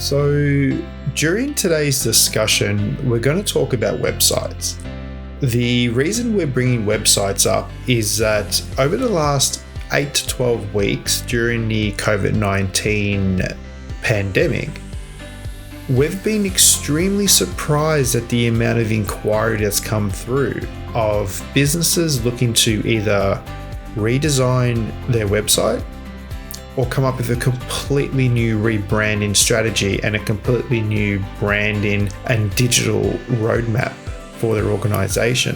So, during today's discussion, we're going to talk about websites. The reason we're bringing websites up is that over the last 8 to 12 weeks during the COVID-19 pandemic, we've been extremely surprised at the amount of inquiry that's come through of businesses looking to either redesign their website or come up with a completely new rebranding strategy and a completely new branding and digital roadmap for their organization.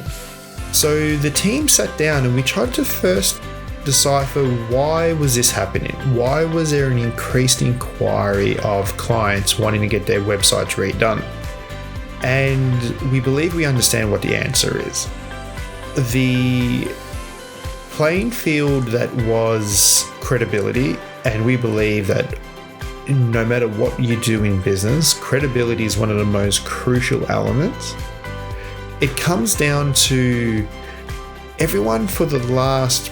So the team sat down and we tried to first decipher why was this happening? Why was there an increased inquiry of clients wanting to get their websites redone? And we believe we understand what the answer is. The playing field that was credibility, and we believe that no matter what you do in business, credibility is one of the most crucial elements. It comes down to everyone for the last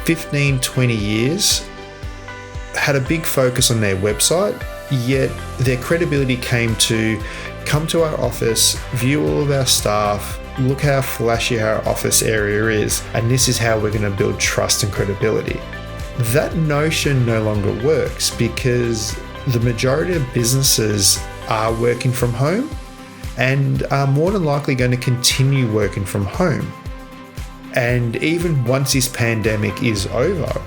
15, 20 years had a big focus on their website, yet their credibility came to come to our office, view all of our staff, look how flashy our office area is, and this is how we're going to build trust and credibility. That notion no longer works because the majority of businesses are working from home and are more than likely going to continue working from home. And even once this pandemic is over,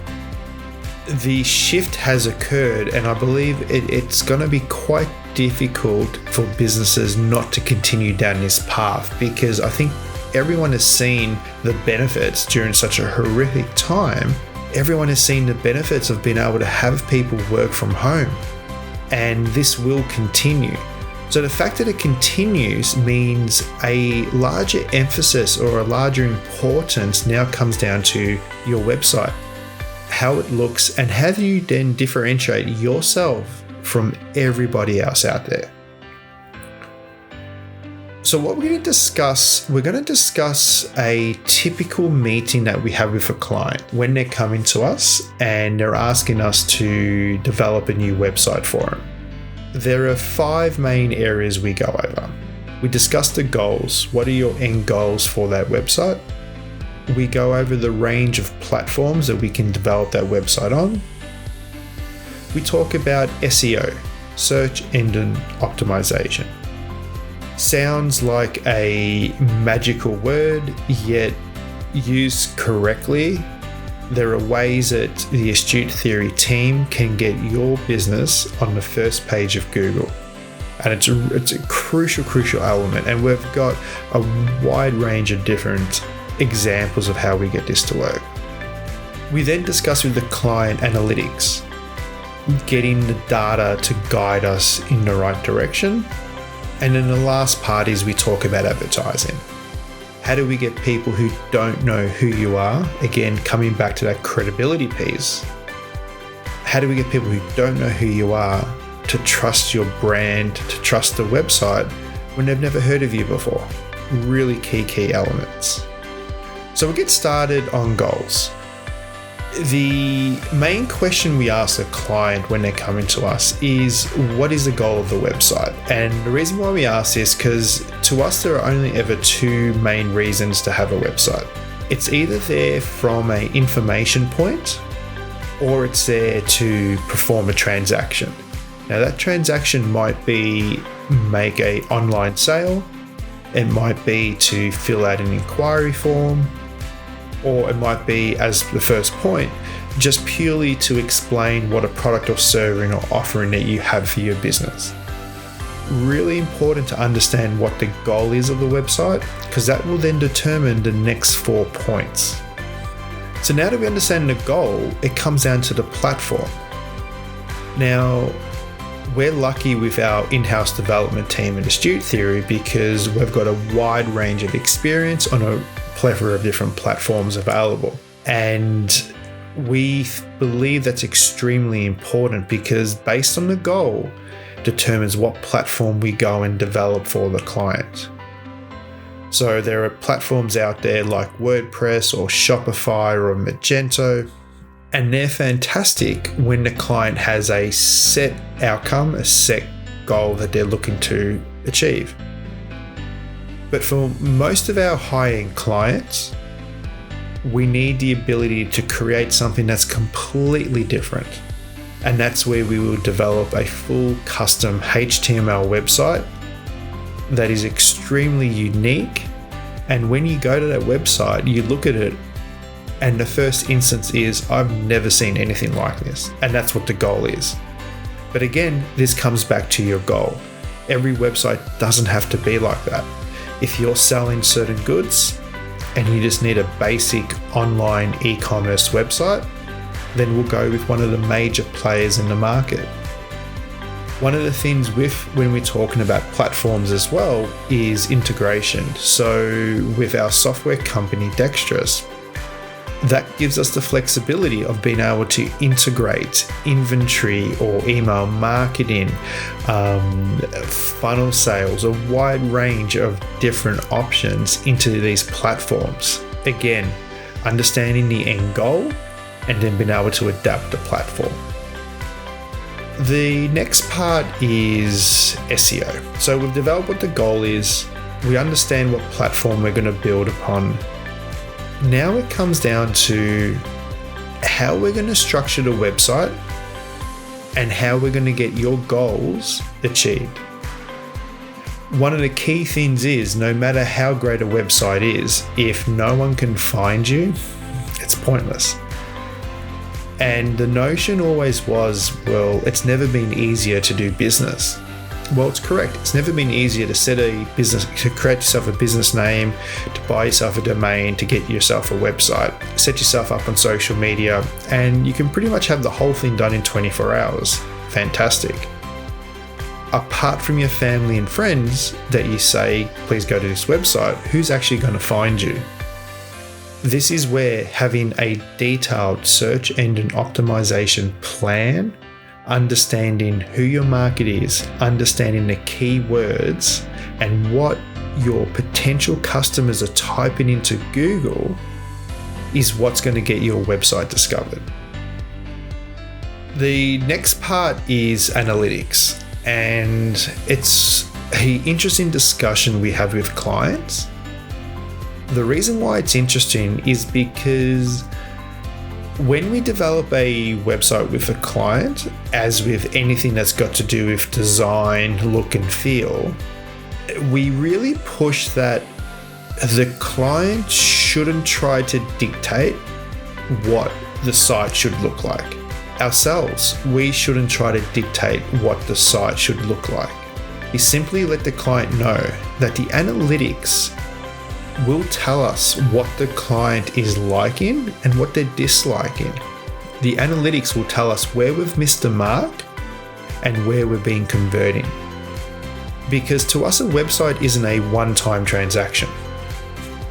the shift has occurred, and I believe it's going to be quite difficult for businesses not to continue down this path, because I think everyone has seen the benefits during such a horrific time. Everyone has seen the benefits of being able to have people work from home, and this will continue. So the fact that it continues means a larger emphasis or a larger importance now comes down to your website, how it looks, and how do you then differentiate yourself from everybody else out there. So what we're going to discuss a typical meeting that we have with a client when they're coming to us and they're asking us to develop a new website for them. There are 5 main areas we go over. We discuss the goals. What are your end goals for that website? We go over the range of platforms that we can develop that website on. We talk about SEO, search engine optimization. Sounds like a magical word, yet used correctly, there are ways that the Astute Theory team can get your business on the first page of Google. And it's a crucial element. And we've got a wide range of different examples of how we get this to work. We then discuss with the client analytics, getting the data to guide us in the right direction. And then the last part is we talk about advertising. How do we get people who don't know who you are? Again, coming back to that credibility piece. How do we get people who don't know who you are to trust your brand, to trust the website when they've never heard of you before? Really key elements. So we'll get started on goals. The main question we ask a client when they're coming to us is, what is the goal of the website? And the reason why we ask this, because to us there are only ever 2 main reasons to have a website. It's either there from an information point, or it's there to perform a transaction. Now that transaction might be make an online sale, it might be to fill out an inquiry form, or it might be, as the first point, just purely to explain what a product or service or offering that you have for your business. Really important to understand what the goal is of the website, because that will then determine the next 4 points. So now that we understand the goal, it comes down to the platform. Now, we're lucky with our in-house development team at Astute Theory because we've got a wide range of experience on a plethora of different platforms available. And we believe that's extremely important because based on the goal determines what platform we go and develop for the client. So there are platforms out there like WordPress or Shopify or Magento. And they're fantastic when the client has a set outcome, a set goal that they're looking to achieve. But for most of our high-end clients, we need the ability to create something that's completely different. And that's where we will develop a full custom HTML website that is extremely unique. And when you go to that website, you look at it, and the first instance is, I've never seen anything like this. And that's what the goal is. But again, this comes back to your goal. Every website doesn't have to be like that. If you're selling certain goods and you just need a basic online e-commerce website, then we'll go with one of the major players in the market. One of the things when we're talking about platforms as well is integration. So with our software company, Dextrous, that gives us the flexibility of being able to integrate inventory or email marketing, funnel sales, a wide range of different options into these platforms. Again, understanding the end goal and then being able to adapt the platform. The next part is SEO. So we've developed what the goal is. We understand what platform we're going to build upon. Now it comes down to how we're going to structure the website and how we're going to get your goals achieved. One of the key things is, no matter how great a website is, if no one can find you, it's pointless. And the notion always was, well, it's never been easier to do business. Well, it's correct. It's never been easier to set a business, to create yourself a business name, to buy yourself a domain, to get yourself a website, set yourself up on social media, and you can pretty much have the whole thing done in 24 hours. Fantastic. Apart from your family and friends that you say, please go to this website, who's actually going to find you? This is where having a detailed search engine optimization plan, understanding who your market is, understanding the keywords and what your potential customers are typing into Google is what's going to get your website discovered. The next part is analytics, and it's an interesting discussion we have with clients. The reason why it's interesting is because when we develop a website with a client, as with anything that's got to do with design, look and feel, we really push that the client shouldn't try to dictate what the site should look like. Ourselves, we shouldn't try to dictate what the site should look like. We simply let the client know that the analytics will tell us what the client is liking and what they're disliking. The analytics will tell us where we've missed the mark and where we're being converting. Because to us, a website isn't a one-time transaction.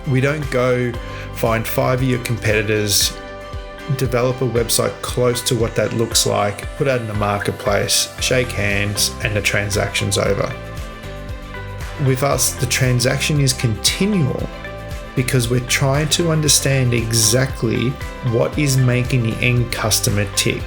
We don't go find 5 of your competitors, develop a website close to what that looks like, put out in the marketplace, shake hands, and the transaction's over. With us, the transaction is continual because we're trying to understand exactly what is making the end customer tick.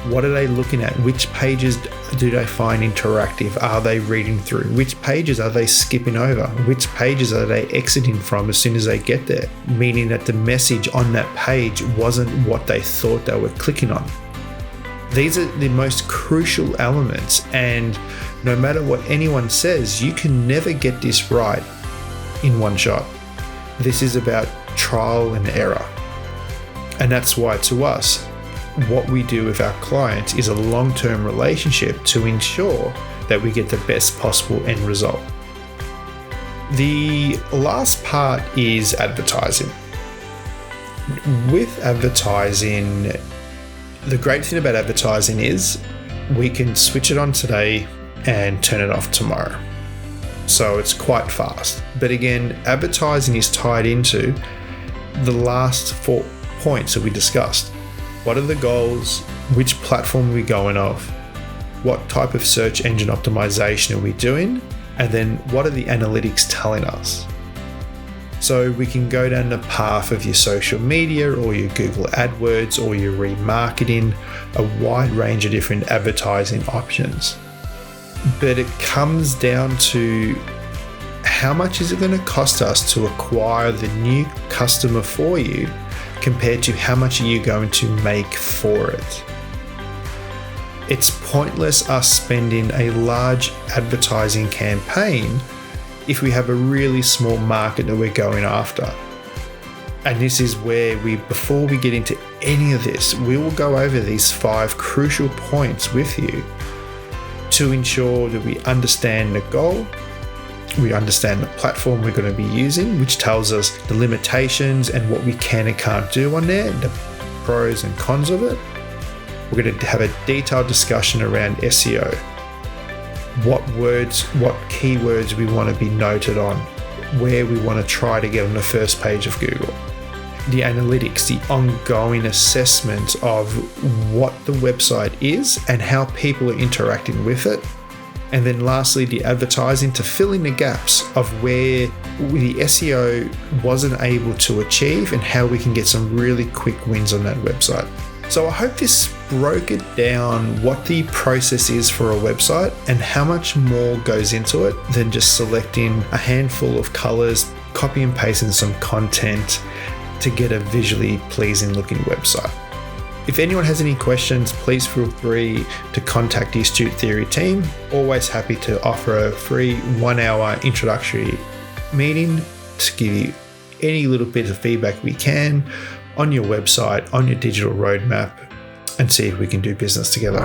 What are they looking at? Which pages do they find interactive? Are they reading through? Which pages are they skipping over? Which pages are they exiting from as soon as they get there? Meaning that the message on that page wasn't what they thought they were clicking on. These are the most crucial elements, and no matter what anyone says, you can never get this right in one shot. This is about trial and error. And that's why, to us, what we do with our clients is a long-term relationship to ensure that we get the best possible end result. The last part is advertising. With advertising, the great thing about advertising is we can switch it on today and turn it off tomorrow. So it's quite fast. But again, advertising is tied into the last 4 points that we discussed. What are the goals? Which platform are we going off? What type of search engine optimization are we doing? And then what are the analytics telling us? So we can go down the path of your social media or your Google AdWords or your remarketing, a wide range of different advertising options. But it comes down to how much is it going to cost us to acquire the new customer for you compared to how much are you going to make for it. It's pointless us spending a large advertising campaign if we have a really small market that we're going after. And this is where before we get into any of this, we will go over these 5 crucial points with you to ensure that we understand the goal, we understand the platform we're going to be using, which tells us the limitations and what we can and can't do on there, the pros and cons of it. We're going to have a detailed discussion around SEO. What words, what keywords we want to be noted on, where we want to try to get on the first page of Google. The analytics, the ongoing assessment of what the website is and how people are interacting with it. And then lastly, the advertising to fill in the gaps of where the SEO wasn't able to achieve and how we can get some really quick wins on that website. So I hope this broke it down what the process is for a website and how much more goes into it than just selecting a handful of colors, copy and pasting some content to get a visually pleasing looking website. If anyone has any questions, please feel free to contact the Astute Theory team. Always happy to offer a free 1-hour introductory meeting to give you any little bit of feedback we can on your website, on your digital roadmap, and see if we can do business together.